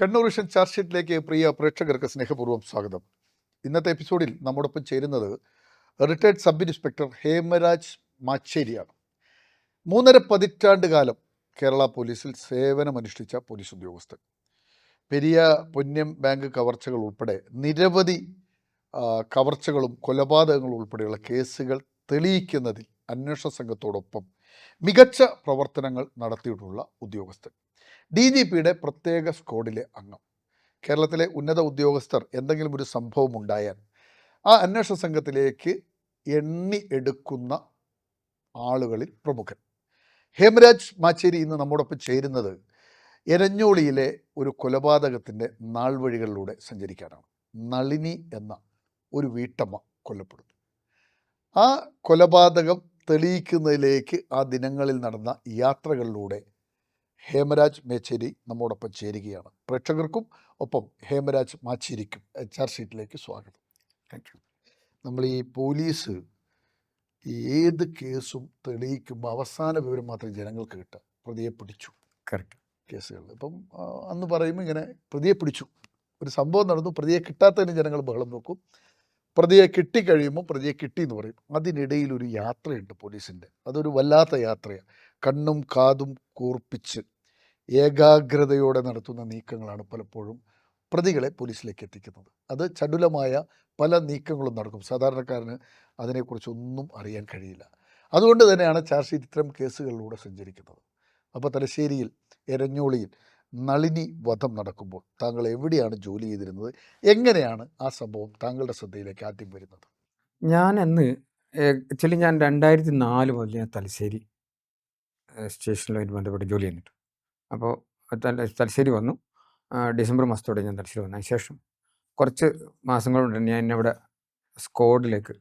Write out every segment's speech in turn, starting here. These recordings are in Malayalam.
കണ്ണൂർ വിഷൻ ചാർജ് ഷീറ്റിലേക്ക് പ്രിയ പ്രേക്ഷകർക്ക് സ്നേഹപൂർവ്വം സ്വാഗതം. ഇന്നത്തെ എപ്പിസോഡിൽ നമ്മോടൊപ്പം ചേരുന്നത് റിട്ടയർഡ് സബ് ഇൻസ്പെക്ടർ ഹേമരാജ് മാച്ചേരിയാണ്. 3.5 പതിറ്റാണ്ട് കാലം കേരള പോലീസിൽ സേവനമനുഷ്ഠിച്ച പോലീസ് ഉദ്യോഗസ്ഥൻ. പെരിയ പൊന്നം ബാങ്ക് കവർച്ചകൾ ഉൾപ്പെടെ നിരവധി കവർച്ചകളും കൊലപാതകങ്ങളും ഉൾപ്പെടെയുള്ള കേസുകൾ തെളിയിക്കുന്നതിൽ അന്വേഷണ സംഘത്തോടൊപ്പം മികച്ച പ്രവർത്തനങ്ങൾ നടത്തിയിട്ടുള്ള ഉദ്യോഗസ്ഥൻ. DGPയുടെ പ്രത്യേക സ്ക്വാഡിലെ അംഗം. കേരളത്തിലെ ഉന്നത ഉദ്യോഗസ്ഥർ എന്തെങ്കിലും ഒരു സംഭവം ഉണ്ടായാൽ ആ അന്വേഷണ സംഘത്തിലേക്ക് എണ്ണി എടുക്കുന്ന ആളുകളിൽ പ്രമുഖൻ ഹേമരാജ് മാച്ചേരി ഇന്ന് നമ്മോടൊപ്പം ചേരുന്നത് എരഞ്ഞോളിയിലെ ഒരു കൊലപാതകത്തിൻ്റെ നാൾവഴികളിലൂടെ സഞ്ചരിക്കാനാണ്. നളിനി എന്ന ഒരു വീട്ടമ്മ കൊല്ലപ്പെടുന്നു. ആ കൊലപാതകം തെളിയിക്കുന്നതിലേക്ക് ആ ദിനങ്ങളിൽ നടന്ന യാത്രകളിലൂടെ ഹേമരാജ് മേച്ചേരി നമ്മോടൊപ്പം ചേരുകയാണ്. പ്രേക്ഷകർക്കും ഒപ്പം ഹേമരാജ് മാച്ചേരിക്കും ചാർജ് ഷീറ്റിലേക്ക് സ്വാഗതം. Thank you. നമ്മൾ ഈ പോലീസ് ഏത് കേസും തെളിയിക്കുമ്പോൾ അവസാന വിവരം മാത്രമേ ജനങ്ങൾക്ക് കിട്ടുക. പ്രതിയെ പിടിച്ചു, കറക്റ്റ് കേസുകൾ ഇപ്പം അന്ന് പറയുമ്പോൾ ഇങ്ങനെ പ്രതിയെ പിടിച്ചു, ഒരു സംഭവം നടന്നു, പ്രതിയെ കിട്ടാത്തതിന് ജനങ്ങൾ ബഹളം നോക്കും. പ്രതിയെ കിട്ടിക്കഴിയുമ്പോൾ പ്രതിയെ കിട്ടി എന്ന് പറയും. അതിനിടയിൽ ഒരു യാത്രയുണ്ട് പോലീസിൻ്റെ. അതൊരു വല്ലാത്ത യാത്രയാണ്. കണ്ണും കാതും കൂർപ്പിച്ച് ഏകാഗ്രതയോടെ നടത്തുന്ന നീക്കങ്ങളാണ് പലപ്പോഴും പ്രതികളെ പോലീസിലേക്ക് എത്തിക്കുന്നത്. അത് ചടുലമായ പല നീക്കങ്ങളും നടക്കും. സാധാരണക്കാരന് അതിനെക്കുറിച്ചൊന്നും അറിയാൻ കഴിയില്ല. അതുകൊണ്ട് തന്നെയാണ് ചാർജ് ഷീറ്റ് ഇത്തരം കേസുകളിലൂടെ സഞ്ചരിക്കുന്നത്. അപ്പോൾ തലശ്ശേരിയിൽ എരഞ്ഞോളിയിൽ നളിനി വധം നടക്കുമ്പോൾ താങ്കൾ എവിടെയാണ് ജോലി ചെയ്തിരുന്നത്? എങ്ങനെയാണ് ആ സംഭവം താങ്കളുടെ ശ്രദ്ധയിലേക്ക് ആദ്യം വരുന്നത്? ഞാൻ അന്ന് ആക്ച്വലി ഞാൻ 2004 മുതൽ ഞാൻ തലശ്ശേരി സ്റ്റേഷനുമായിട്ട് ബന്ധപ്പെട്ട് ജോലി ചെയ്യുന്നുണ്ട്. അപ്പോൾ തലശ്ശേരി വന്നു. ഡിസംബർ മാസത്തോടെ ഞാൻ തലശ്ശേരി വന്നു. അതിനുശേഷം കുറച്ച് മാസങ്ങളുണ്ട് ഞാൻ ഇവിടെ സ്ക്വാഡിലേക്ക്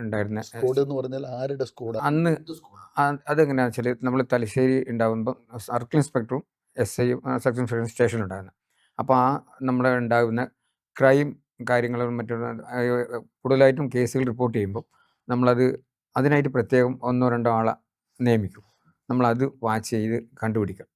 ഉണ്ടായിരുന്ന. സ്ക്വാഡ് എന്ന് പറഞ്ഞാൽ ആരുടെ സ്ക്വാഡ്? അന്ന് അതെങ്ങനെയാണെന്ന് വെച്ചാൽ നമ്മൾ തലശ്ശേരി ഉണ്ടാകുമ്പോൾ സർക്കിൾ ഇൻസ്പെക്ടറും SIയും സർക്കിൾ ഇൻസ്പെക്ടറും സ്റ്റേഷനിലുണ്ടായിരുന്നു. അപ്പോൾ നമ്മൾ ഉണ്ടാകുന്ന ക്രൈം കാര്യങ്ങളും മറ്റുള്ള കൂടുതലായിട്ടും കേസുകൾ റിപ്പോർട്ട് ചെയ്യുമ്പോൾ നമ്മളത് അതിനായിട്ട് പ്രത്യേകം 1-2 ആളെ നിയമിക്കും. നമ്മളത് വാച്ച് ചെയ്ത് കണ്ടുപിടിക്കും.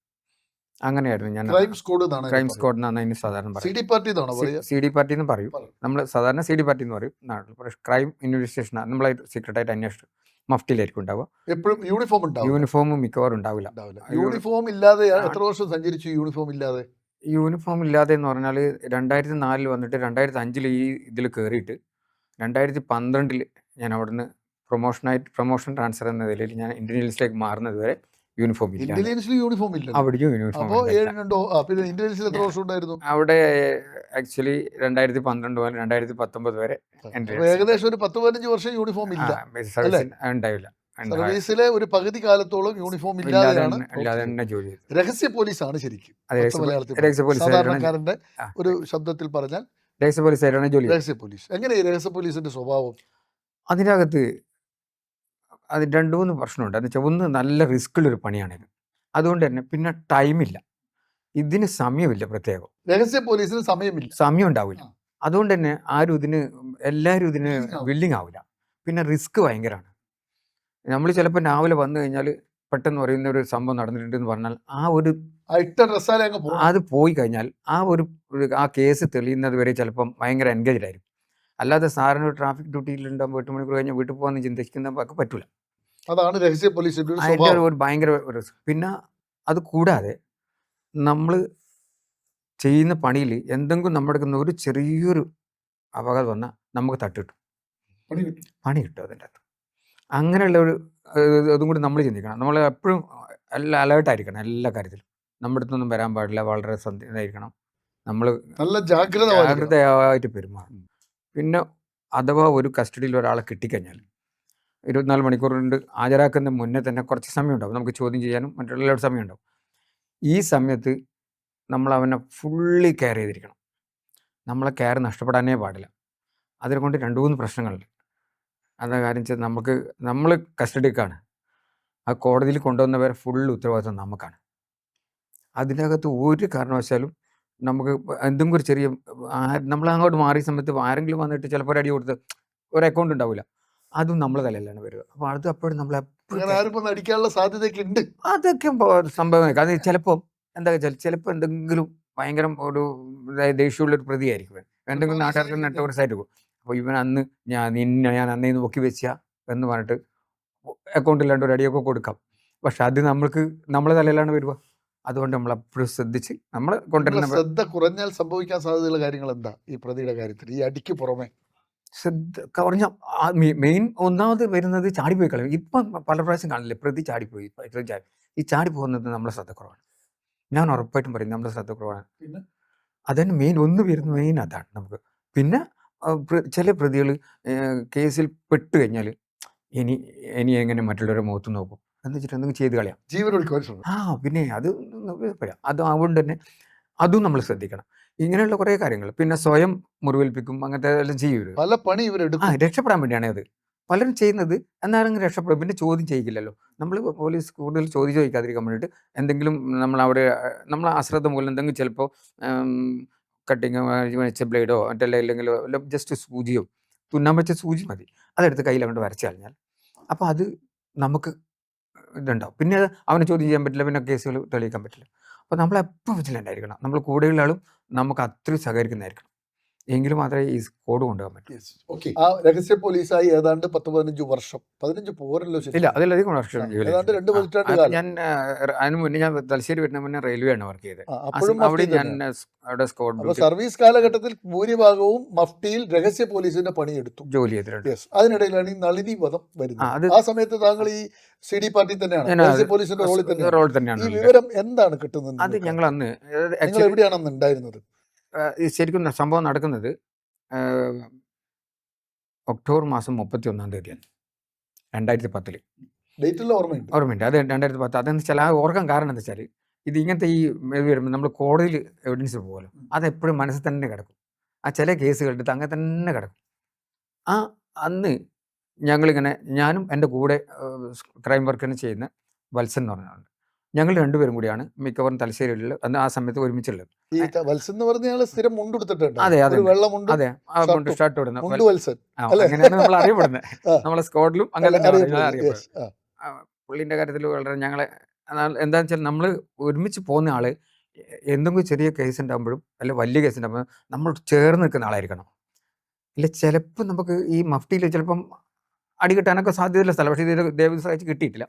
അങ്ങനെയായിരുന്നു ഞാൻ. ക്രൈം സ്ക്വാഡ് എന്നാണ് അതിന് സാധാരണ പറയുന്നത്. CD പാർട്ടി എന്ന് പറയും. നമ്മൾ സാധാരണ CD പാർട്ടി എന്ന് പറയും നാട്ടിൽ. പക്ഷേ ക്രൈം ഇൻവെസ്റ്റിഗേഷൻ നമ്മളായിട്ട് സീക്രട്ടായിട്ട് അന്വേഷിച്ചു മഫ്റ്റിയിലായിരിക്കും ഉണ്ടാവുക. എപ്പോഴും യൂണിഫോം മിക്കവാറും ഉണ്ടാവില്ല. യൂണിഫോം ഇല്ലാതെ എത്ര വർഷം സഞ്ചരിച്ചു? യൂണിഫോം ഇല്ലാതെ എന്ന് പറഞ്ഞാൽ 2004 വന്നിട്ട് 2005 ഈ ഇതിൽ കയറിയിട്ട് 2012 ഞാൻ അവിടുന്ന് പ്രൊമോഷൻ ട്രാൻസ്ഫർ എന്ന നിലയിൽ ഞാൻ ഇന്റലിജൻസിലേക്ക് മാറുന്നത് വരെ യൂണിഫോം ഇല്ല. അവിടേക്കും യൂണിഫോം. അവിടെ ആക്ച്വലി 2012 മുതൽ 2019 വരെ ഏകദേശം ഒരു 10-15 വർഷം യൂണിഫോം ഇല്ല, ഉണ്ടാവില്ല. സർവീസിലെ ഒരു പകുതി കാലത്തോളം യൂണിഫോം ഇല്ലാതെ തന്നെ ജോലി ചെയ്തു. രഹസ്യ പോലീസാണ് ശരിക്കും. സാധാരണക്കാരന്റെ ഒരു ശബ്ദത്തിൽ പറഞ്ഞാൽ രഹസ്യ പോലീസായിട്ടാണ് ജോലി. രഹസ്യ പോലീസ് എങ്ങനെ? രഹസ്യ പോലീസിന്റെ സ്വഭാവം അതിനകത്ത് അത് 2-3 പ്രശ്നമുണ്ട്. എന്ന് വെച്ചാൽ ഒന്ന്, നല്ല റിസ്ക്കുള്ളൊരു പണിയാണിത്. അതുകൊണ്ട് തന്നെ പിന്നെ ടൈമില്ല, ഇതിന് സമയമില്ല. പ്രത്യേകം രഹസ്യ പോലീസിന് സമയം ഉണ്ടാവില്ല. അതുകൊണ്ട് തന്നെ എല്ലാവരും ഇതിന് വില്ലിങ് ആവില്ല. പിന്നെ റിസ്ക് ഭയങ്കരമാണ്. നമ്മൾ ചിലപ്പോൾ രാവിലെ വന്നു കഴിഞ്ഞാൽ പെട്ടെന്ന് പറയുന്ന ഒരു സംഭവം നടന്നിട്ടുണ്ടെന്ന് പറഞ്ഞാൽ അത് പോയി കഴിഞ്ഞാൽ ആ കേസ് തെളിയുന്നത് വരെ ചിലപ്പം ഭയങ്കര എൻഗേജ്ഡ് ആയിരിക്കും. അല്ലാതെ സാറിന് ഒരു ട്രാഫിക് ഡ്യൂട്ടിയിലുണ്ടാകുമ്പോൾ 8 മണിക്കൂർ കഴിഞ്ഞാൽ വീട്ടിൽ പോകാൻ ചിന്തിക്കുന്നതൊക്കെ പറ്റൂല. അതാണ് രഹസ്യ പോലീസിന്റെ ഒരു ഭയങ്കര റിസ്ക്. പിന്നെ അത് കൂടാതെ നമ്മൾ ചെയ്യുന്ന പണിയിൽ എന്തെങ്കിലും നമ്മുടെ ഒരു ചെറിയൊരു അപകടം വന്നാൽ നമുക്ക് പണി കിട്ടും അതിൻ്റെ അകത്ത്. അങ്ങനെയുള്ള അതും കൂടി നമ്മൾ ചിന്തിക്കണം. നമ്മൾ എപ്പോഴും എല്ലാം അലേർട്ടായിരിക്കണം. എല്ലാ കാര്യത്തിലും നമ്മുടെ അടുത്തൊന്നും വരാൻ പാടില്ല. വളരെ ഇതായിരിക്കണം. നമ്മൾ നല്ല ജാഗ്രതയായിട്ട് പെരുമാറും. പിന്നെ അഥവാ ഒരു കസ്റ്റഡിയിൽ ഒരാളെ കിട്ടിക്കഴിഞ്ഞാൽ 24 മണിക്കൂർ കൊണ്ട് ഹാജരാക്കുന്ന മുന്നേ തന്നെ കുറച്ച് സമയം ഉണ്ടാവും. നമുക്ക് ചോദ്യം ചെയ്യാനും മറ്റുള്ള സമയം ഉണ്ടാവും. ഈ സമയത്ത് നമ്മൾ അവനെ ഫുള്ളി കെയർ ചെയ്തിരിക്കണം. നമ്മളെ കെയർ നഷ്ടപ്പെടാനേ പാടില്ല. അതിനെ കൊണ്ട് 2-3 പ്രശ്നങ്ങളുണ്ട്. അതാ കാര്യം വെച്ചാൽ നമ്മൾ കസ്റ്റഡിക്കാണ്. ആ കോടതിയിൽ കൊണ്ടുവന്നവരെ ഫുൾ ഉത്തരവാദിത്വം നമുക്കാണ്. അതിനകത്ത് ഒരു കാരണവശാലും നമുക്ക് എന്തെങ്കിലും ഒരു ചെറിയ നമ്മൾ അങ്ങോട്ട് മാറിയ സമയത്ത് ആരെങ്കിലും വന്നിട്ട് ചിലപ്പോൾ ഒരു അടി കൊടുത്ത് ഒരു അക്കൗണ്ട് ഉണ്ടാവില്ല, അതും നമ്മളെ തലയിലാണ് വരിക. അപ്പോൾ അത് അപ്പോഴും അടിക്കാനുള്ള സാധ്യതയൊക്കെ ഉണ്ട്. അതൊക്കെ സംഭവം. അത് ചിലപ്പോൾ എന്താ വെച്ചാൽ ചിലപ്പോൾ എന്തെങ്കിലും ഭയങ്കര ഒരു ദേഷ്യമുള്ളൊരു പ്രതിയായിരിക്കും ഇവൻ. എന്തെങ്കിലും നാട്ടുകാർക്ക് നെട്ടോറിസ് ആയിട്ട് പോകും. അപ്പോൾ ഇവൻ അന്ന് ഞാൻ അന്നേ നോക്കി വെച്ചാ എന്ന് പറഞ്ഞിട്ട് അക്കൗണ്ടിൽ 2 അടിയൊക്കെ കൊടുക്കാം. പക്ഷെ അത് നമ്മളെ തലയിലാണ് വരിക. അതുകൊണ്ട് നമ്മളെപ്പോഴും ശ്രദ്ധിച്ച് നമ്മൾ നിങ്ങളുടെ കൊണ്ടുവരുന്ന ശ്രദ്ധ കുറഞ്ഞാൽ സംഭവിക്കാൻ സാധ്യതയുള്ള കാര്യങ്ങൾ എന്താ ഈ പ്രതിയുടെ കാര്യത്തിൽ, ഈ അടിക്ക് പുറമെ? ശ്രദ്ധ കുറഞ്ഞ മെയിൻ ഒന്നാമത് വരുന്നത് ചാടിപ്പോയി കളയും. ഇപ്പം പല പ്രാവശ്യം കാണില്ലേ, പ്രതി ചാടിപ്പോയി. ഈ ചാടിപ്പോകുന്നത് നമ്മളെ ശ്രദ്ധ കുറവാണ്. ഞാൻ ഉറപ്പായിട്ടും പറയും നമ്മളെ ശ്രദ്ധ കുറവാണ്. പിന്നെ അതന്നെ വരുന്ന മെയിൻ അതാണ് നമുക്ക്. പിന്നെ ചില പ്രതികൾ കേസിൽ പെട്ട് കഴിഞ്ഞാൽ ഇനി എങ്ങനെ മറ്റുള്ളവരുടെ മുഖത്ത് നോക്കും എന്ന് വെച്ചിട്ട് എന്തെങ്കിലും ചെയ്ത് കളയാം. ജീവനൊടുക്കുവാൻ ശ്രമിക്കും. പിന്നെ അത് പറയാം. അത് അതുകൊണ്ട് തന്നെ അതും നമ്മൾ ശ്രദ്ധിക്കണം. ഇങ്ങനെയുള്ള കുറേ കാര്യങ്ങൾ. പിന്നെ സ്വയം മുറിവേൽപ്പിക്കും, അങ്ങനത്തെ എല്ലാം ചെയ്യരുത്. പല പണി ഇവരെടുക്കും. രക്ഷപ്പെടാൻ വേണ്ടിയാണ് അത് പലരും ചെയ്യുന്നത്. എന്നാലും രക്ഷപ്പെടും. പിന്നെ ചോദ്യം ചെയ്യില്ലല്ലോ. നമ്മൾ പോലീസ് കൂടുതൽ ചോദ്യം ചോദിക്കാതിരിക്കാൻ വേണ്ടിയിട്ട് എന്തെങ്കിലും നമ്മൾ അശ്രദ്ധ മൂലം എന്തെങ്കിലും ചിലപ്പോൾ കട്ടിങ് വെച്ച ബ്ലേഡോ അല്ലെങ്കിൽ ജസ്റ്റ് സൂചിയോ, തുന്നാൻ വെച്ച സൂചി മതി, അതെടുത്ത് കയ്യിൽ അങ്ങോട്ട് വരച്ച് കളഞ്ഞാൽ അപ്പോൾ അത് നമുക്ക് ഇതുണ്ടാവും. പിന്നെ അവനെ ചോദ്യം ചെയ്യാൻ പറ്റില്ല, പിന്നെ കേസുകൾ തെളിയിക്കാൻ പറ്റില്ല. അപ്പോൾ നമ്മളെപ്പോൾ വിജിലൻ്റ് ആയിരിക്കണം. നമ്മൾ കൂടെയുള്ള ആളും നമുക്ക് അത്രയും സഹകരിക്കുന്നതായിരിക്കണം. എങ്കിൽ മാത്രമേ ഈ കോഡ് കൊണ്ടുപോകാൻ പറ്റൂ. ഓക്കെ. ആ രഹസ്യ പോലീസായി ഏതാണ്ട് 10-15 വർഷം. 15 പോരല്ലോ ശരി. ഇല്ല, അതിലധികം വർഷം ഏതാണ്ട് 2 പതിറ്റാണ്ട് കാലം. ഞാൻ അതിന് മുന്നേ ഞാൻ തലശ്ശേരി വരുന്ന മുന്നേ റെയിൽവേ ആണ് വർക്ക് ചെയ്തത്. അപ്പോഴും അവിടെ മഫ്തി ഞാൻ തന്നെയാണ്. അവിടെ സ്ക്വാഡ് അപ്പൊ സർവീസ് കാലഘട്ടത്തിൽ ഭൂരിഭാഗവും മഫ്തിയിൽ രഹസ്യ പോലീസിന്റെ പണിയെടുത്തു. ജോലി ചെയ്തിട്ടുണ്ട്. യെസ്. അതിനിടയിലാണ് ഈ നളിനി വധം വരുന്നത്. ആ സമയത്ത് താങ്കൾ ഈ CD പാർട്ടി തന്നെയാണ്, രഹസ്യ പോലീസിന്റെ റോളിൽ റോൾ തന്നെയാണ്. ഈ തന്നെയാണ്. വിവരം എന്താണ് കിട്ടുന്നത്? അത് ഞങ്ങൾ അന്ന് നിങ്ങൾ എവിടെയാണ് അന്ന് ഉണ്ടായിരുന്നത്? ശരിക്കും സംഭവം നടക്കുന്നത് ഒക്ടോബർ മാസം 31-ാം തീയതിയാണ് 2010. ഡേറ്റെല്ലാം ഓർമ്മയുണ്ട്. ഓർമ്മയുണ്ട്. അത് 2010. അതെന്ന് വെച്ചാൽ ആ ഓർക്കാൻ കാരണം എന്താ വെച്ചാൽ ഇത് ഇങ്ങനത്തെ ഈ വരുമ്പോൾ നമ്മൾ കോടതിയിൽ എവിഡൻസ് പോകുമല്ലോ, അതെപ്പോഴും മനസ്സിൽ തന്നെ കിടക്കും. ആ ചില കേസുകൾ എടുത്ത് അങ്ങനെ തന്നെ കിടക്കും. അന്ന് ഞങ്ങളിങ്ങനെ, ഞാനും എൻ്റെ കൂടെ ക്രൈം വർക്കിന് ചെയ്യുന്ന വത്സൻ എന്ന് പറഞ്ഞാലുണ്ട്. ഞങ്ങൾ രണ്ടുപേരും കൂടിയാണ് മിക്കവാറും തലശ്ശേരിയിൽ അന്ന് ആ സമയത്ത് ഒരുമിച്ചുള്ളത്. ഈ വത്സൻ എന്ന് പറഞ്ഞ ആള് സ്ഥിരം മുണ്ടെടുത്തിട്ടുണ്ട്. അതെ, വെള്ളമുണ്ട്. അതെ, ഷർട്ട് ഇടുന്നത് മുണ്ട് വത്സൻ. അങ്ങനെയാണ് നമ്മൾ അറിയപ്പെടുന്നത്. നമ്മളെ സ്ക്വാഡിലും അങ്ങനെ അറിയപ്പെടുന്നത്. Yes. പുള്ളിൻ്റെ കാര്യത്തിൽ വളരെ ഞങ്ങളെ എന്താണെന്ന് വെച്ചാൽ നമ്മൾ ഒരുമിച്ച് പോകുന്ന ആള് എന്തെങ്കിലും ചെറിയ കേസ് ഉണ്ടാകുമ്പോഴും അല്ലെ വലിയ കേസ് ഉണ്ടാകുമ്പോഴും നമ്മൾ ചേർന്ന് നിൽക്കുന്ന ആളായിരിക്കണം. ഇല്ല ചിലപ്പോൾ നമുക്ക് ഈ മഫ്തിയിൽ ചിലപ്പം അടി കിട്ടാനൊക്കെ സാധ്യതയുള്ള സ്ഥലം, പക്ഷേ ഇത് ദൈവം സഹായിച്ച് കിട്ടിയിട്ടില്ല.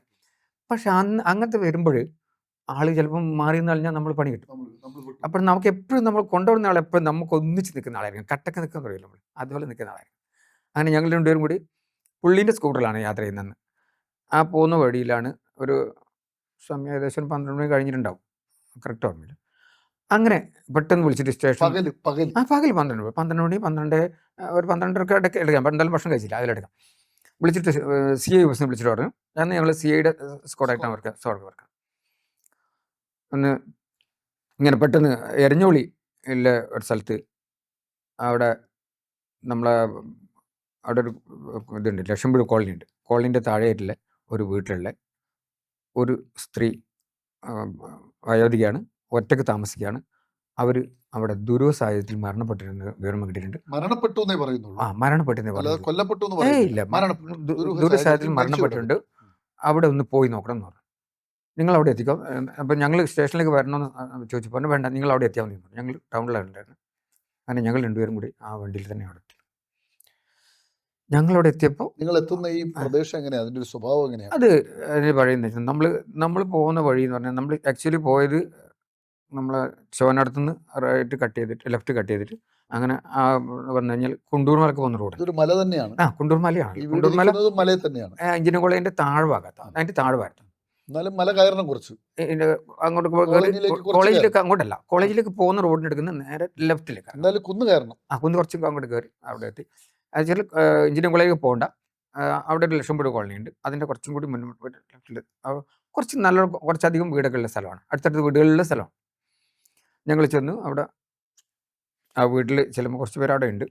പക്ഷെ അങ്ങനത്തെ വരുമ്പോൾ ആള് ചിലപ്പം മാറി എന്ന് പറഞ്ഞാൽ നമ്മൾ പണി കിട്ടും. അപ്പോൾ നമുക്ക് എപ്പോഴും നമ്മൾ കൊണ്ടുവരുന്ന ആൾ എപ്പോഴും നമുക്ക് ഒന്നിച്ച് നിൽക്കുന്ന ആളായിരിക്കും. കട്ടക്ക് നിൽക്കാൻ പറയില്ല നമ്മൾ, അതുപോലെ നിൽക്കുന്ന ആളായിരിക്കും. അങ്ങനെ ഞങ്ങൾ രണ്ടുപേരും കൂടി പുള്ളീൻ്റെ സ്കൂട്ടറിലാണ് യാത്ര ചെയ്യുന്നത്. ആ പോകുന്ന വഴിയിലാണ് ഒരു സമയം ഏകദേശം 12 മണി കഴിഞ്ഞിട്ടുണ്ടാവും, കറക്റ്റ് ഓർമ്മയില്ല. അങ്ങനെ പെട്ടെന്ന് വിളിച്ചിട്ട് സ്റ്റേഷൻ പകല് പകൽ 12 മണി 12 ഒരു 12:30 ഇടയ്ക്ക് എടുക്കാം. എന്തായാലും ഭക്ഷണം കഴിച്ചില്ല, അതിലെടുക്കാം. വിളിച്ചിട്ട് CI ബസ്സിന് വിളിച്ചിട്ട് പറഞ്ഞു. അന്ന് ഞങ്ങൾ CIയുടെ സ്ക്വാഡായിട്ടാണ് വർക്ക്. ഒന്ന് ഇങ്ങനെ പെട്ടെന്ന് എരഞ്ഞോളി ഉള്ള ഒരു സ്ഥലത്ത് അവിടെ നമ്മളെ അവിടെ ഒരു ഇതുണ്ട്, ലക്ഷംപുഴ കോളനി ഉണ്ട്. കോളനീൻ്റെ താഴെയായിട്ടുള്ള ഒരു വീട്ടിലുള്ള ഒരു സ്ത്രീ വയോധികയാണ്, ഒറ്റയ്ക്ക് താമസിക്കുകയാണ്. അവർ അവിടെ ദുരൂഹ സാഹചര്യത്തിൽ മരണപ്പെട്ടിരുന്നത് വിവരം കിട്ടിയിട്ടുണ്ട്. മരണപ്പെട്ടു എന്നേ പറയുന്നുള്ളൂ. മരണപ്പെട്ടെന്നേ പറഞ്ഞു. കൊല്ലപ്പെട്ടു ഇല്ല, ദുരൂഹ സാഹചര്യത്തിൽ മരണപ്പെട്ടിട്ടുണ്ട്. അവിടെ ഒന്ന് പോയി നോക്കണം എന്ന് പറഞ്ഞു. നിങ്ങൾ അവിടെ എത്തിക്കോ. അപ്പം ഞങ്ങൾ സ്റ്റേഷനിലേക്ക് വരണമെന്ന് ചോദിച്ചപ്പോൾ വേണ്ട, നിങ്ങൾ അവിടെ എത്തിയാൽ മതി. ഞങ്ങൾ ടൗണിലാണ് ഉണ്ടായിരുന്നു. അങ്ങനെ ഞങ്ങൾ രണ്ടുപേരും കൂടി ആ വണ്ടിയിൽ തന്നെ അവിടെ എത്തി. ഞങ്ങളവിടെ എത്തിയപ്പോൾ നിങ്ങൾ എത്തുന്ന ഈ പ്രദേശം എങ്ങനെയാണ്, അതിൻ്റെ ഒരു സ്വഭാവം എങ്ങനെയാണ്? അത് പറയുന്നത് നമ്മൾ പോകുന്ന വഴി എന്ന് പറഞ്ഞാൽ നമ്മൾ ആക്ച്വലി പോയത് നമ്മളെ ചോനടുത്തുനിന്ന് ലെഫ്റ്റ് കട്ട് ചെയ്തിട്ട് അങ്ങനെ വന്നു കഴിഞ്ഞാൽ കുണ്ടൂർ മലക്ക് പോകുന്ന റോഡ്. ഇതൊരു മല തന്നെയാണ്. കുണ്ടൂർ മലയാണ്. കുണ്ടൂർ മല മലയിൽ തന്നെയാണ്. എഞ്ചിനീയറിംഗ് കോളേജിൻ്റെ താഴ്ഭാഗത്താണ്, അതിൻ്റെ താഴ്ഭാഗത്താണ്. എന്നാലും മല കയറണം കുറച്ച്. അങ്ങോട്ട് കോളേജിലേക്ക് അങ്ങോട്ടല്ല, കോളേജിലേക്ക് പോകുന്ന റോഡിന് എടുക്കുന്ന നേരെ ലെഫ്റ്റിലേക്ക്. എന്തായാലും കുന്ന് കയറണം. കുന്ന് കുറച്ച് അങ്ങോട്ട് കയറി അവിടെ എത്തി. ആക്ച്വലി എഞ്ചിനീയറിംഗ് കോളേജിലേക്ക് പോകണ്ട, അവിടെ ഒരു ലക്ഷംപുഴ കോളനി ഉണ്ട്. അതിൻ്റെ കുറച്ചും കൂടി മുന്നോട്ട് പോയിട്ട് ലെഫ്റ്റിൽ കുറച്ചധികം വീടൊക്കെ ഉള്ള സ്ഥലമാണ്, അടുത്തടുത്ത് വീടുകളുള്ള സ്ഥലമാണ്. ഞങ്ങൾ ചെന്ന് അവിടെ ആ വീട്ടിൽ ചെല്ലുമ്പോൾ കുറച്ച് പേര് അവിടെ ഉണ്ട്,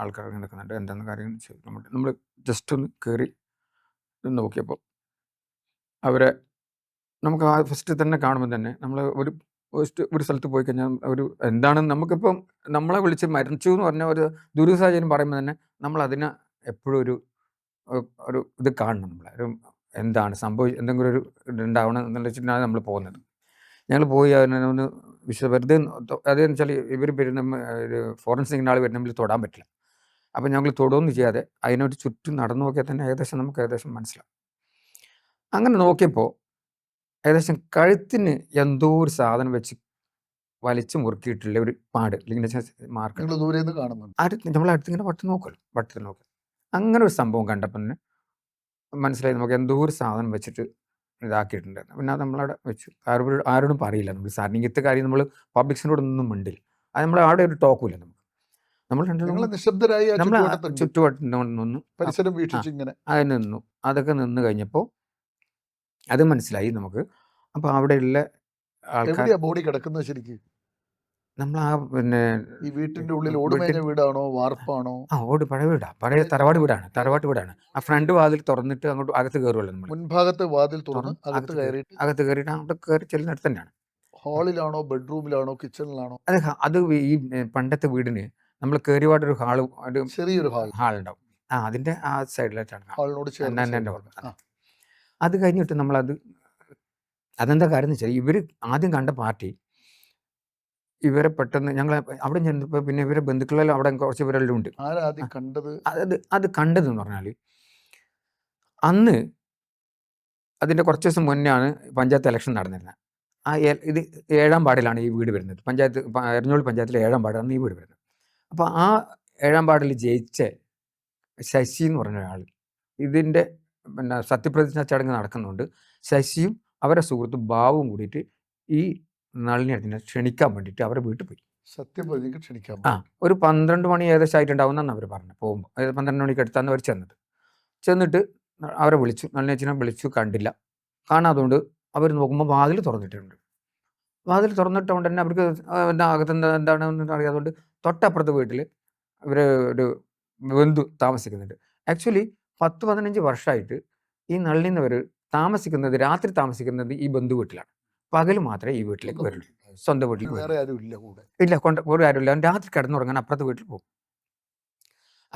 ആൾക്കാർ നിൽക്കുന്നുണ്ട്. എന്താണെന്ന് കാര്യം നമ്മൾ ജസ്റ്റ് ഒന്ന് കയറി നോക്കിയപ്പോൾ അവരെ നമുക്ക് ആ ഫസ്റ്റ് തന്നെ കാണുമ്പോൾ തന്നെ നമ്മൾ ഒരു സ്ഥലത്ത് പോയി കഴിഞ്ഞാൽ എന്താണ് നമുക്കിപ്പം നമ്മളെ വിളിച്ച് മരിച്ചു എന്ന് പറഞ്ഞ ഒരു ദുരൂഹ സാഹചര്യം പറയുമ്പോൾ തന്നെ നമ്മൾ അതിനെ എപ്പോഴും ഒരു ഇത് കാണണം. നമ്മൾ എന്താണ് എന്തെങ്കിലും ഒരു ഇതുണ്ടാവണം എന്നുള്ള വെച്ചിട്ടാണ് നമ്മൾ പോകുന്നത്. ഞങ്ങൾ പോയി അതിനെ ഒന്ന് വെറുതെ അതെന്ന് വെച്ചാൽ ഇവർ വരുന്ന ഒരു ഫോറൻസിക് ആൾ വരുന്ന തൊടാൻ പറ്റില്ല. അപ്പം ഞങ്ങൾ തൊടുകയൊന്നും ചെയ്യാതെ അതിനോട് ചുറ്റും നടന്നു നോക്കിയാൽ തന്നെ ഏകദേശം നമുക്ക് ഏകദേശം മനസ്സിലാവും. അങ്ങനെ നോക്കിയപ്പോൾ ഏകദേശം കഴുത്തിന് എന്തോ ഒരു സാധനം വെച്ച് വലിച്ചു മുറുക്കിയിട്ടുള്ള ഒരു പാട് അല്ലെങ്കിൽ മാർക്ക് നിങ്ങൾ ദൂരെ നിന്ന് കാണുന്നുണ്ട്. നമ്മൾ അടുത്തിങ്ങനെ വട്ടം നോക്കുമല്ലോ, വട്ടത്തിൽ നോക്കും. അങ്ങനെ ഒരു സംഭവം കണ്ടപ്പോൾ തന്നെ മനസ്സിലായി നമുക്ക് എന്തോ ഒരു സാധനം വെച്ചിട്ട് ഇതാക്കിയിട്ടുണ്ടായിരുന്നു. പിന്നെ അത് നമ്മളവിടെ വെച്ചു. ആരോടും പറയില്ല. നമ്മൾ സാറിന് ഇങ്ങനത്തെ കാര്യം നമ്മൾ പബ്ലിക്സിനോടൊന്നും മിണ്ടില്ല. അത് നമ്മൾ അവിടെ ഒരു ടോക്കുമില്ല നമുക്ക്. നമ്മൾ നിങ്ങൾ രണ്ടും നിശബ്ദരായി ആ നമ്മൾ ചുറ്റുവട്ടത്തുണ്ട്. ചുറ്റുവട്ടം നിന്നു. പരിസരം ആ വീക്ഷിച്ച് ഇങ്ങനെ. അത് നിന്നു. അതൊക്കെ നിന്ന് കഴിഞ്ഞപ്പോൾ അത് മനസ്സിലായി നമുക്ക്. അപ്പോൾ അവിടെയുള്ള ആൾക്കാർ എവിടെയാ ബോഡി കിടക്കുന്നത് ശരിക്കും? നമ്മൾ ആ പിന്നെ ഈ വീട്ടിന്റെ ഉള്ളിൽ ഓടുമേഞ്ഞ വീടാണോ വാർപ്പാണോ? പഴയ വീടാ, പഴയ തറവാട് വീടാണ്. തറവാട്ട് വീടാണ്. ആ ഫ്രണ്ട് വാതിൽ തുറന്നിട്ട് അങ്ങോട്ട് അകത്ത് കയറുമല്ലോ നമ്മൾ. മുൻഭാഗത്ത് വാതിൽ തുറന്ന് അകത്ത് കയറിയിട്ട് അകത്ത് കയറിയിട്ട് അങ്ങോട്ട് കയറി ചെല്ലുന്നിടത്ത് തന്നെയാണ്. ഹാളിലാണോ ബെഡ്റൂമിലാണോ കിച്ചണിലാണോ? അത് ഈ പണ്ടത്തെ വീടിന് നമ്മൾ കയറിപാട് ഒരു ഹാള്, ഒരു ചെറിയൊരു ഹാൾ ഉണ്ടാവും. അതിന്റെ ആ സൈഡിലായിട്ടാണ് ഹാളിനോട് ചേർന്ന് എൻ്റെ side ഓർമ്മ. ആ. അത് കഴിഞ്ഞിട്ട് നമ്മളത് അതെന്താ കാര്യം എന്ന് വെച്ചാൽ ഇവർ ആദ്യം കണ്ട പാർട്ടി ഇവരെ പെട്ടെന്ന് ഞങ്ങൾ അവിടെ ചെന്നപ്പോൾ പിന്നെ ഇവരെ ബന്ധുക്കളെല്ലാം അവിടെ കുറച്ച് പേരെല്ലാം ഉണ്ട്. ആരാ ആദ്യം കണ്ടത്? അത് കണ്ടതെന്ന് പറഞ്ഞാൽ അന്ന് അതിൻ്റെ കുറച്ച് ദിവസം മുന്നെയാണ് പഞ്ചായത്ത് ഇലക്ഷൻ നടന്നിരുന്നത്. ഇത് 7ാം വാർഡിലാണ് ഈ വീട് വരുന്നത്. എരഞ്ഞോളി പഞ്ചായത്തിലെ 7ാം വാർഡാണ് ഈ വീട് വരുന്നത്. അപ്പോൾ ആ 7ാം വാർഡിൽ ജയിച്ച ശശി എന്ന് പറഞ്ഞ ഒരാൾ ഇതിൻ്റെ പിന്നെ സത്യപ്രതിജ്ഞ ചടങ്ങ് നടക്കുന്നുണ്ട്. ശശിയും അവരെ സുഹൃത്തും ബാബുവും കൂടിയിട്ട് ഈ നളിനിയെ ക്ഷണിക്കാൻ വേണ്ടിയിട്ട് അവരെ വീട്ടിൽ പോയി. സത്യപ്രതിജ്ഞ ക്ഷണിക്കാൻ ഒരു 12 മണി ഏകദേശം ആയിട്ടുണ്ടാവുമെന്നാണ് അവർ പറഞ്ഞത്. പോകുമ്പോൾ 12 മണിക്ക് അടുത്താണ് അവർ ചെന്നിട്ട് അവരെ വിളിച്ചു. നളിനിയച്ഛനെ വിളിച്ചു, കണ്ടില്ല. കാണാതുകൊണ്ട് അവർ നോക്കുമ്പോൾ വാതിൽ തുറന്നിട്ടുണ്ട്. വാതിൽ തുറന്നിട്ടുകൊണ്ട് തന്നെ അവർക്ക് അകത്ത് എന്താണെന്ന് അറിയാതുകൊണ്ട് തൊട്ടപ്പുറത്തെ വീട്ടിൽ ഇവർ ഒരു ബന്ധു താമസിക്കുന്നുണ്ട്. ആക്ച്വലി 10-15 വർഷമായിട്ട് ഈ നളിനിന്നവർ രാത്രി താമസിക്കുന്നത് ഈ ബന്ധു വീട്ടിലാണ്. പകൽ മാത്രമേ ഈ വീട്ടിലേക്ക് വരുള്ളൂ. സ്വന്തം വീട്ടിലേക്ക് വേറെ ആരും ഇല്ല കൂടെ. ഇല്ല, ഒരു ആരുമില്ല. രാത്രി കിടന്നുറങ്ങാൻ അപ്പുറത്തെ വീട്ടിൽ പോകും.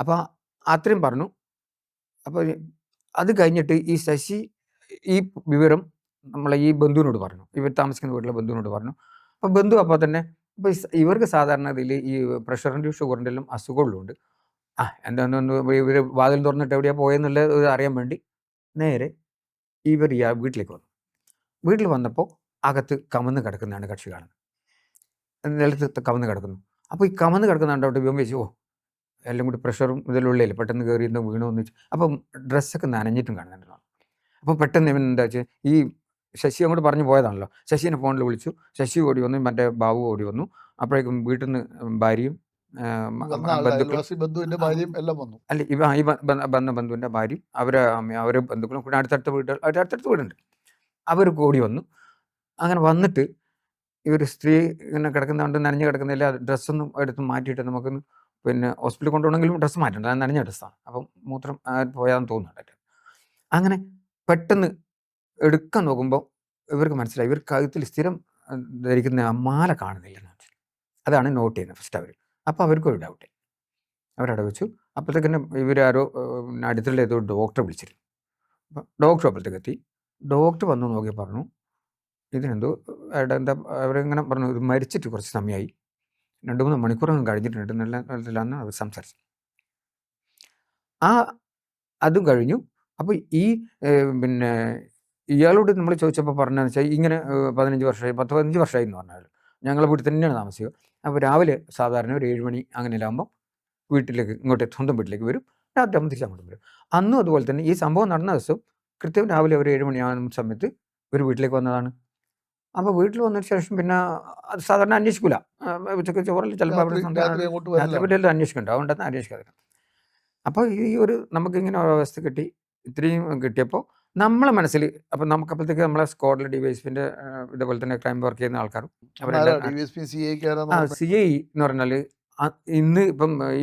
അപ്പോൾ അത്രയും പറഞ്ഞു. അപ്പോൾ അത് കഴിഞ്ഞിട്ട് ഈ ശശി ഈ വിവരം നമ്മളെ ഈ ബന്ധുവിനോട് പറഞ്ഞു. ഇവർ താമസിക്കുന്ന വീട്ടിലെ ബന്ധുവിനോട് പറഞ്ഞു. അപ്പോൾ ബന്ധു അപ്പോൾ തന്നെ ഇപ്പോൾ ഇവർക്ക് സാധാരണ ഇതിൽ ഈ പ്രഷറിൻ്റെയും ഷുഗറിൻ്റെ എല്ലാം അസുഖങ്ങളുണ്ട്. എന്താണെന്ന് ഇവർ വാതിൽ തുറന്നിട്ട് എവിടെയാണ് പോയെന്നുള്ളത് അറിയാൻ വേണ്ടി നേരെ ഇവർ ഈ വീട്ടിലേക്ക് വന്നു. വീട്ടിൽ വന്നപ്പോൾ അകത്ത് കമന്ന് കിടക്കുന്നതാണ് കക്ഷി കാണുന്നത്. നിലത്ത് കമന്ന് കിടക്കുന്നു. അപ്പോൾ ഈ കമന്ന് കിടക്കുന്ന കണ്ടോട്ട് ഇവൻ വെച്ചു, എല്ലാം കൂടി പ്രഷറും ഇതിലുള്ളിൽ പെട്ടെന്ന് കയറി വീണു എന്ന് വെച്ചു. അപ്പം ഡ്രസ്സൊക്കെ നനഞ്ഞിട്ടും കാണുന്നുണ്ടായിരുന്നു. അപ്പോൾ പെട്ടെന്ന് ഇവൻ എന്താ വെച്ചാൽ ഈ ശശി അങ്ങോട്ട് പറഞ്ഞു പോയതാണല്ലോ. ശശിനെ ഫോണിൽ വിളിച്ചു. ശശി ഓടി വന്നു, മറ്റേ ബാബു ഓടി വന്നു. അപ്പോഴേക്കും വീട്ടിൽ നിന്ന് ഭാര്യയും ബന്ധുവിന്റെ ഭാര്യയും എല്ലാം വന്നു. അല്ല, ഈ ബന്ധുവിൻ്റെ ഭാര്യയും അവരെ ബന്ധുക്കളും കൂടെ അടുത്തടുത്ത വീടുണ്ട്. അവർ കൂടി വന്നു. അങ്ങനെ വന്നിട്ട് ഇവർ സ്ത്രീ ഇങ്ങനെ കിടക്കുന്നതുകൊണ്ട് നനഞ്ഞ് കിടക്കുന്നില്ല, ഡ്രസ്സൊന്നും എടുത്ത് മാറ്റിയിട്ട് നമുക്കൊന്ന് പിന്നെ ഹോസ്പിറ്റലിൽ കൊണ്ടുപോകണമെങ്കിലും ഡ്രസ്സ് മാറ്റണ്ട, അത് നനഞ്ഞ ഡ്രസ്സാണ്. അപ്പം മൂത്രം പോയാന്ന് തോന്നുന്നുണ്ട്. അങ്ങനെ പെട്ടെന്ന് എടുക്കാൻ നോക്കുമ്പോൾ ഇവർക്ക് മനസ്സിലായി ഇവർ കഴുത്തിൽ സ്ഥിരം ധരിക്കുന്ന മാല കാണുന്നില്ലെന്ന്. അതാണ് നോട്ട് ചെയ്യുന്നത് ഫസ്റ്റ് അവർ. അപ്പോൾ അവർക്കൊരു ഡൗട്ട്. അവരവിടെ വെച്ചു. അപ്പോഴത്തേക്ക് ഇവരാരോ അടുത്തുള്ള ഏതോ ഡോക്ടറെ വിളിച്ചിരുന്നു. അപ്പം ഡോക്ടർ അപ്പോഴത്തേക്ക് എത്തി. ഡോക്ടർ വന്നു നോക്കി പറഞ്ഞു, ഇതിനെന്തോ എന്താ അവരിങ്ങനെ പറഞ്ഞു, ഇത് മരിച്ചിട്ട് കുറച്ച് സമയമായി, 2-3 മണിക്കൂറൊന്നും കഴിഞ്ഞിട്ടുണ്ട് എന്നുള്ള തരത്തിലാണ് അവർ സംസാരിച്ചത്. അതും കഴിഞ്ഞു. അപ്പോൾ ഈ പിന്നെ ഇയാളോട് നമ്മൾ ചോദിച്ചപ്പോൾ പറഞ്ഞതെന്ന് വെച്ചാൽ ഇങ്ങനെ 15 വർഷമായി എന്ന് പറഞ്ഞാൽ ഞങ്ങളെ വീട്ടിൽ തന്നെയാണ് താമസിക്കുക. അപ്പോൾ രാവിലെ സാധാരണ ഒരു 7 മണി അങ്ങനെയാകുമ്പോൾ വീട്ടിലേക്ക് സ്വന്തം വീട്ടിലേക്ക് വരും. രാത്രി ആകുമ്പോൾ തിരിച്ചങ്ങോട്ട് വരും. അന്നും അതുപോലെ തന്നെ ഈ സംഭവം നടന്ന ദിവസം കൃത്യം രാവിലെ ഒരു 7 മണിയാകുന്ന സമയത്ത് ഒരു വീട്ടിലേക്ക് വന്നതാണ്. അപ്പോൾ വീട്ടിൽ വന്നതിന് ശേഷം പിന്നെ അത് സാധാരണ അന്വേഷിക്കില്ല. ഉച്ചക്ക് ചോറിൽ ചിലപ്പോൾ അവിടെ രാത്രി അന്വേഷിക്കണ്ട, അതുകൊണ്ടാണ് അന്വേഷിക്കാതെ. അപ്പോൾ ഈ ഒരു നമുക്കിങ്ങനെ ഒരു അവസ്ഥ കിട്ടി. ഇത്രയും കിട്ടിയപ്പോൾ നമ്മളെ മനസ്സിൽ അപ്പം നമുക്കപ്പോഴത്തേക്ക് നമ്മളെ സ്ക്വാഡിലെ DYSPന്റെ ഇതേപോലെ തന്നെ ക്രൈം വർക്ക് ചെയ്യുന്ന ആൾക്കാരും CI എന്ന് പറഞ്ഞാൽ ഇന്ന്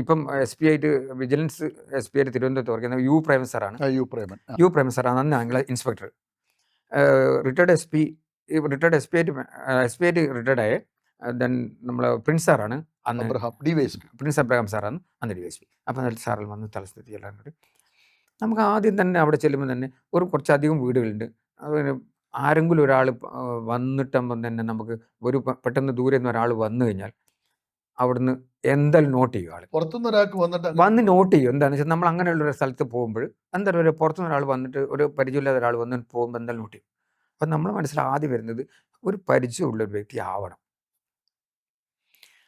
ഇപ്പം SP ആയിട്ട് വിജിലൻസ് SP ആയിട്ട് തിരുവനന്തപുരത്ത് വർക്ക് ചെയ്യുന്ന യു പ്രേമൻ സാറാണ് അന്ന് ഞങ്ങളെ ഇൻസ്പെക്ടർ. റിട്ടയർഡ് SP ആയിട്ട് റിട്ടയർഡ് ആയ ദെൻ നമ്മളെ പ്രിൻസ് സാറാണ് അന്ന് പ്രിൻസ് അബ്രഹാം സാറാണ് അന്ന് DYSP. അപ്പം അതിൽ സാറിൽ വന്ന് തലസ്ഥിതി എല്ലാം കൂടി നമുക്ക് ആദ്യം തന്നെ അവിടെ ചെല്ലുമ്പോൾ തന്നെ കുറച്ചധികം വീടുകളുണ്ട്. അതിന് ആരെങ്കിലും ഒരാൾ വന്നിട്ടാകുമ്പം തന്നെ നമുക്ക് ഒരു പെട്ടെന്ന് ദൂരെ നിന്ന് ഒരാൾ വന്നു കഴിഞ്ഞാൽ അവിടുന്ന് എന്തായാലും നോട്ട് ചെയ്യും ആൾ. പുറത്തുനിന്ന് ഒരാൾക്ക് വന്നിട്ട് വന്ന് നോട്ട് ചെയ്യും. എന്താണെന്ന് വെച്ചാൽ നമ്മൾ അങ്ങനെയുള്ള ഒരു സ്ഥലത്ത് പോകുമ്പോൾ എന്തായാലും ഒരു പുറത്തുനിന്ന് ഒരാൾ വന്നിട്ട് ഒരു പരിചയമില്ലാത്ത ഒരാൾ വന്ന് പോകുമ്പോൾ എന്തായാലും നോട്ട് ചെയ്യും. അപ്പം നമ്മുടെ മനസ്സിൽ ആദ്യം വരുന്നത് ഒരു പരിചയമുള്ള ഒരു വ്യക്തി ആവണം.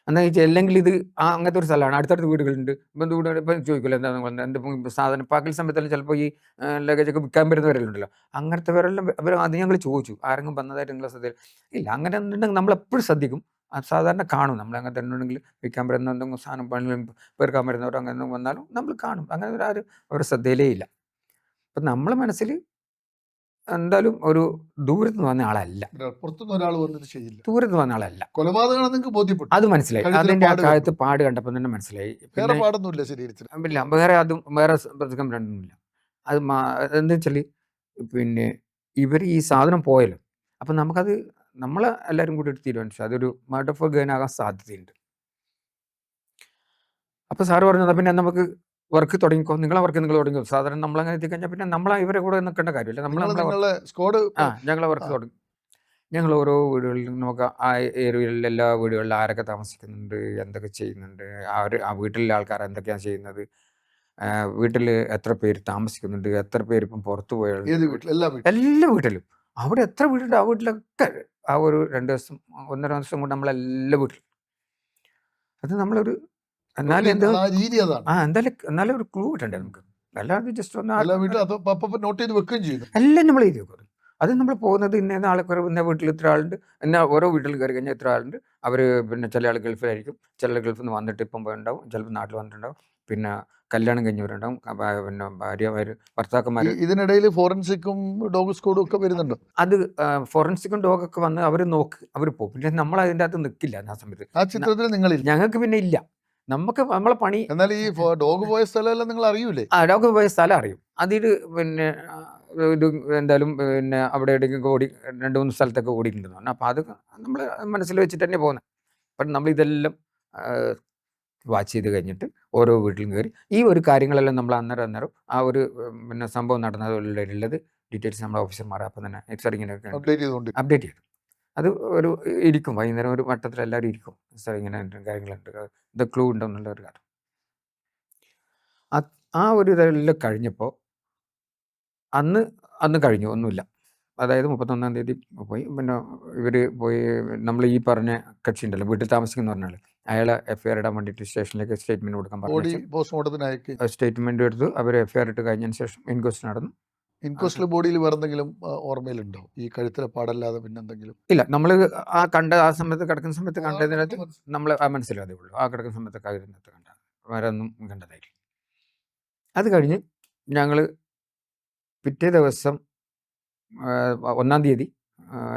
എന്താ വെച്ചാൽ അല്ലെങ്കിൽ ഇത് അങ്ങനത്തെ ഒരു സ്ഥലമാണ്, അടുത്തടുത്ത് വീടുകളുണ്ട്, ബന്ധു വീടുകൾ. ഇപ്പം ചോദിക്കില്ല എന്താണ് എന്ത് സാധനം പകൽ സമയത്തെല്ലാം ചിലപ്പോൾ ഈ ലഗേജൊക്കെ വിൽക്കാൻ വരുന്നവരെല്ലാം അങ്ങനത്തെവരെല്ലാം അത് ഞങ്ങൾ ചോദിച്ചു, ആരെങ്കിലും വന്നതായിട്ട് നിങ്ങളെ ശ്രദ്ധയിൽ ഇല്ല. അങ്ങനെ ഉണ്ടെങ്കിൽ നമ്മളെപ്പോഴും ശ്രദ്ധിക്കും. സാധാരണ കാണും നമ്മൾ അങ്ങനത്തെ ഉണ്ടെങ്കിൽ വിൽക്കാൻ വരുന്ന എന്തെങ്കിലും സാധനം പണികളും പേർക്കാൻ വരുന്നവരോ അങ്ങനെ വന്നാലും നമ്മൾ കാണും. അങ്ങനെ ആരും അവരുടെ ശ്രദ്ധയിലേ ഇല്ല. അപ്പം നമ്മളെ മനസ്സിൽ എന്തായാലും ഒരു ദൂരത്ത് നിന്ന് വന്ന ആളല്ല, പുറത്തുനിന്ന് ഒരാൾ വന്നിട്ട് ചെയ്യില്ല, ദൂരത്ത് വന്ന ആളല്ല. കൊലപാതകമാണെന്ന് നിങ്ങൾക്ക് ബോധ്യപ്പെട്ടു. അത് മനസ്സിലായി. അതിൻ്റെ ആ കാലത്ത് പാട് കണ്ടപ്പോൾ തന്നെ മനസ്സിലായി. വേറെ പാടൊന്നുമില്ല ശരീരത്തിൽ. ഇല്ല, വേറെ പ്രത്യേകം രണ്ടൊന്നുമില്ല. അത് എന്താ വെച്ചാൽ പിന്നെ ഇവർ ഈ സാധനം പോയല്ലോ, അപ്പം നമുക്കത് നമ്മളെ എല്ലാവരും കൂടി എടുത്ത് തീരുമാനിച്ചു അതൊരു മർഡർ ഫോർ ഗെയിൻ ആകാൻ സാധ്യതയുണ്ട്. അപ്പോൾ സാറ് പറഞ്ഞത് പിന്നെ നമുക്ക് വർക്ക് തുടങ്ങിക്കോ, നിങ്ങളെ വർക്ക് നിങ്ങൾ തുടങ്ങിക്കോ. സാധാരണ നമ്മളങ്ങനെ എത്തിക്കഴിഞ്ഞാൽ പിന്നെ നമ്മളെ ഇവരെ കൂടെ നിൽക്കേണ്ട കാര്യമില്ല. ഞങ്ങളെ വർക്ക് തുടങ്ങി. ഞങ്ങൾ ഓരോ വീടുകളിലും നമുക്ക് ആ ഏരിയയിലെ എല്ലാ വീടുകളിലും ആരൊക്കെ താമസിക്കുന്നുണ്ട്, എന്തൊക്കെ ചെയ്യുന്നുണ്ട്, ആ വീട്ടിലെ ആൾക്കാർ എന്തൊക്കെയാണ് ചെയ്യുന്നത്, വീട്ടിൽ എത്ര പേര് താമസിക്കുന്നുണ്ട്, എത്ര പേര് ഇപ്പം പുറത്തു പോയാൽ എല്ലാ വീട്ടിലും അവിടെ എത്ര വീടുണ്ട് ആ വീട്ടിലൊക്കെ ആ ഒരു 2 ദിവസം 1.5 ദിവസം കൊണ്ട് നമ്മളെല്ലാ വീട്ടിലും അത് നമ്മളൊരു എന്നാലും എന്നാലും ഒരു ക്ലൂ കിട്ടണ്ടേ നമുക്ക്. അല്ലാതെ ജസ്റ്റ് എല്ലാം നമ്മൾ എഴുതി വെക്കും. അത് നമ്മൾ പോകുന്നത് ഇന്ന ആൾക്കാർ ഇന്ന വീട്ടിൽ ഇത്ര ആളുണ്ട്, എന്നാൽ ഓരോ വീട്ടിൽ കയറി കഴിഞ്ഞാൽ ഇത്ര ആളുണ്ട്. അവർ പിന്നെ ചില ആൾ ഗൾഫിലായിരിക്കും, ചില ഗൾഫിൽ നിന്ന് വന്നിട്ട് ഇപ്പം ഉണ്ടാവും, ചിലപ്പോൾ നാട്ടിൽ വന്നിട്ടുണ്ടാവും, പിന്നെ കല്യാണം കഴിഞ്ഞവരുണ്ടാവും, പിന്നെ ഭാര്യമാർ ഭർത്താക്കന്മാർ. ഇതിനിടയിൽ ഫോറൻസിക്കും ഡോഗ് സ്ക്വാഡും ഒക്കെ വരുന്നുണ്ട്. അത് ഫോറൻസിക്കും ഡോഗൊക്കെ വന്ന് അവർ നോക്ക് അവർ പോകും. പിന്നെ നമ്മൾ അതിൻ്റെ അകത്ത് നിൽക്കില്ല ആ സമയത്ത്. ആ ചിത്രത്തിൽ നിങ്ങളില്ല, ഞങ്ങൾക്ക് പിന്നെ ഇല്ല. നമുക്ക് നമ്മളെ പണി. എന്നാൽ ഈ ഡോഗ് പോയ സ്ഥലമെല്ലാം നിങ്ങൾ അറിയൂലേ? ഡോഗ് പോയ സ്ഥലം അറിയും. അതിൽ പിന്നെ ഇത് എന്തായാലും പിന്നെ അവിടെ എവിടെയെങ്കിലും ഓടി 2-3 സ്ഥലത്തൊക്കെ ഓടിയിട്ടുണ്ടെന്ന് പറഞ്ഞു. അപ്പോൾ അത് നമ്മൾ മനസ്സിൽ വെച്ചിട്ട് തന്നെ പോകുന്നത്. അപ്പം നമ്മളിതെല്ലാം വാച്ച് ചെയ്ത് കഴിഞ്ഞിട്ട് ഓരോ വീട്ടിലും കയറി ഈ ഒരു കാര്യങ്ങളെല്ലാം നമ്മൾ അന്നേരം ആ ഒരു പിന്നെ സംഭവം നടന്നതുള്ളത് ഡീറ്റെയിൽസ് നമ്മൾ ഓഫീസർമാർ അപ്പം തന്നെ സാർ ഇങ്ങനെയൊക്കെ അപ്ഡേറ്റ് ചെയ്തു. അത് ഒരു ഇരിക്കും വൈകുന്നേരം ഒരു വട്ടത്തിൽ എല്ലാവരും ഇരിക്കും, സാർ ഇങ്ങനെ കാര്യങ്ങളുണ്ട്, ഇത് ക്ലൂ ഉണ്ടെന്നുള്ള ഒരു കാര്യം. ആ ഒരു ഇതെല്ലാം കഴിഞ്ഞപ്പോൾ അന്ന് കഴിഞ്ഞു, ഒന്നുമില്ല. അതായത് 31-ാം തീയതി പോയി. പിന്നെ ഇവർ പോയി നമ്മൾ ഈ പറഞ്ഞ കക്ഷി ഉണ്ടല്ലോ വീട്ടിൽ താമസിക്കുന്ന പറഞ്ഞാൽ അയാളെ FIR ഇടാൻ വേണ്ടിയിട്ട് സ്റ്റേഷനിലേക്ക് സ്റ്റേറ്റ്മെൻറ്റ് കൊടുക്കാൻ പറഞ്ഞു. സ്റ്റേറ്റ്മെൻറ്റ് എടുത്തു. അവർ FIR ഇട്ട് കഴിഞ്ഞതിന് ശേഷം ഇൻക്വസ്റ്റ് നടന്നു. ഇൻക്വസ്റ്റിൽ ബോഡിയിൽ വേറെ എന്തെങ്കിലും ഓർമ്മയിലുണ്ടോ? ഈ കഴുത്തിലെ പാടല്ലാതെ പിന്നെ എന്തെങ്കിലും? ഇല്ല, നമ്മൾ ആ സമയത്ത് കിടക്കുന്ന സമയത്ത് കണ്ടതിനകത്ത് നമ്മൾ മനസ്സിലാതേ ഉള്ളൂ. ആ കിടക്കുന്ന സമയത്ത് കഴുത്തിനകത്ത് കണ്ട വേറെ ഒന്നും കണ്ടതായില്ല. അത് കഴിഞ്ഞ് ഞങ്ങൾ പിറ്റേ ദിവസം 1-ാം തീയതി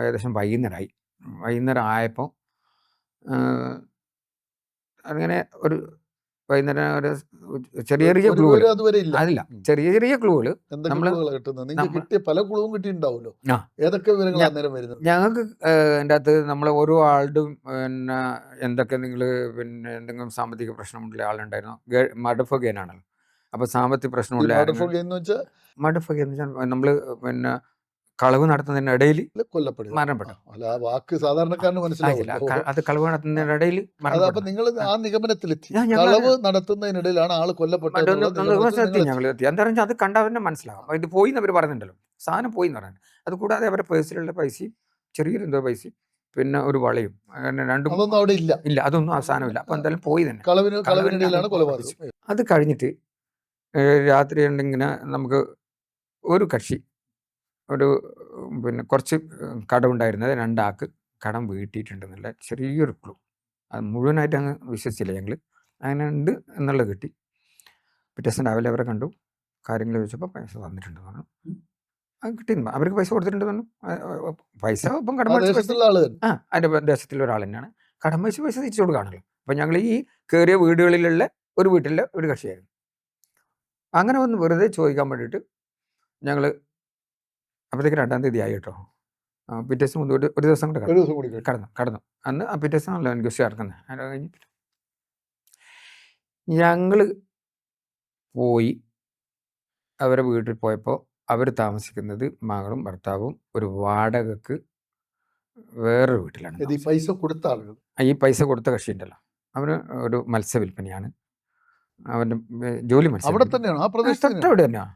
ഏകദേശം വൈകുന്നേരം ആയപ്പോൾ അങ്ങനെ ഒരു വൈകുന്നേരം ഒരു ചെറിയ ക്ലൂകൾ, അതില്ല ചെറിയ ക്ലൂകൾ ഞങ്ങൾക്ക് എൻ്റെ അകത്ത് നമ്മളെ ഓരോ ആളുടെയും പിന്നെ എന്തൊക്കെ നിങ്ങൾ പിന്നെ എന്തെങ്കിലും സാമ്പത്തിക പ്രശ്നമുള്ള ആളുണ്ടായിരുന്നു. മർഡർ ഫോർ ഗെയിൻ ആണല്ലോ. അപ്പോൾ സാമ്പത്തിക പ്രശ്നമുള്ള മർഡർ ഫോർ ഗെയിൻ എന്ന് വെച്ചാൽ നമ്മൾ പിന്നെ കളവ് നടത്തുന്നതിനിടയിൽ മരണപ്പെട്ടു. അത് കളവ് നടത്തുന്നതിനിടയിൽ ഞങ്ങൾ എത്തി. എന്താ പറഞ്ഞാൽ അത് കണ്ടവരെ മനസ്സിലാവും. ഇത് പോയി എന്ന് അവർ പറയുന്നുണ്ടല്ലോ, സാധനം പോയി എന്ന് പറയുന്നത്. അത് കൂടാതെ അവരുടെ പേഴ്സിലുള്ള പൈസയും ചെറിയൊരു എന്തോ പൈസയും പിന്നെ ഒരു വളയും അങ്ങനെ രണ്ടും ഇല്ല, അതൊന്നും ആ സാധനമില്ല. അപ്പോൾ എന്തായാലും പോയി തന്നെ. അത് കഴിഞ്ഞിട്ട് രാത്രി ഉണ്ടെങ്കിൽ നമുക്ക് ഒരു കക്ഷി ഒരു പിന്നെ കുറച്ച് കടമുണ്ടായിരുന്നത് 2 ആൾക്ക് കടം വീട്ടിയിട്ടുണ്ടെന്നുള്ള ചെറിയൊരു ക്ലൂ. അത് മുഴുവനായിട്ട് അങ്ങ് വിശ്വസിച്ചില്ല ഞങ്ങൾ. അങ്ങനെ ഉണ്ട് എന്നുള്ളത് കിട്ടി. പിറ്റേ ദിവസം രാവിലെ അവരെ കണ്ടു, കാര്യങ്ങൾ ചോദിച്ചപ്പോൾ പൈസ തന്നിട്ടുണ്ടെന്ന് പറഞ്ഞു. അത് കിട്ടി, അവർക്ക് പൈസ കൊടുത്തിട്ടുണ്ടെന്ന് പറഞ്ഞു. പൈസ ഇപ്പം കടം അതിൻ്റെ ദേശത്തിലുള്ള ഒരാൾ തന്നെയാണ്. കടം പൈസ തിരിച്ചു കൊടുക്കുകയാണല്ലോ. അപ്പം ഞങ്ങൾ ഈ കയറിയ വീടുകളിലുള്ള ഒരു വീട്ടിലെ ഒരു കക്ഷിയായിരുന്നു. അങ്ങനെ ഒന്ന് വെറുതെ ചോദിക്കാൻ വേണ്ടിയിട്ട് ഞങ്ങൾ അപ്പോഴത്തേക്ക് 2-ാം തീയതി ആയി കേട്ടോ. പിറ്റേ ദിവസം മുതൽ ഒരു ദിവസം കൂടെ കടന്നു. അന്ന് പിറ്റേ ദിവസം നല്ല എൻക്വസ്റ്റ് നടക്കുന്നത്. അത് കഴിഞ്ഞിട്ട് ഞങ്ങൾ പോയി അവരെ വീട്ടിൽ പോയപ്പോൾ അവർ താമസിക്കുന്നത് മകളും ഭർത്താവും ഒരു വാടകക്ക് വേറൊരു വീട്ടിലാണ് ഇത് ഈ പൈസ കൊടുത്ത ആളുകൾ ഈ പൈസ കൊടുത്ത കക്ഷി ഉണ്ടല്ലോ അവന് ഒരു മത്സ്യവില്പനയാണ് അവൻ്റെ ജോലി അവിടെ മത്സ്യം തന്നെയാണ് ആ പ്രദേശത്ത് തൊട്ടവിടെ തന്നെയാണ്